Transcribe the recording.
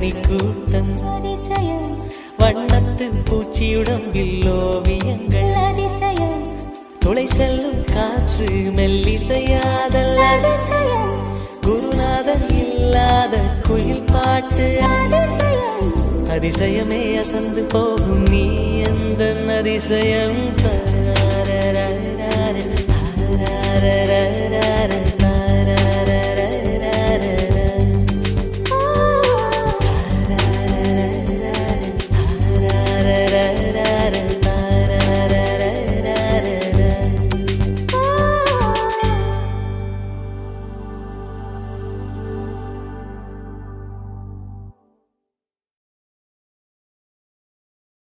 கனி கூட்டம் அதிசயம் வண்ணத்து பூச்சியுடம்பில் ஓவியங்கள் அதிசயம் துளை செல்லும் காற்று மெல்லிசையாதல் அதிசயம் குருநாதன் இல்லாத குயில் பாட்டு அதிசயம் அதிசயமே அசந்து போகும் நீ எந்த அதிசயம்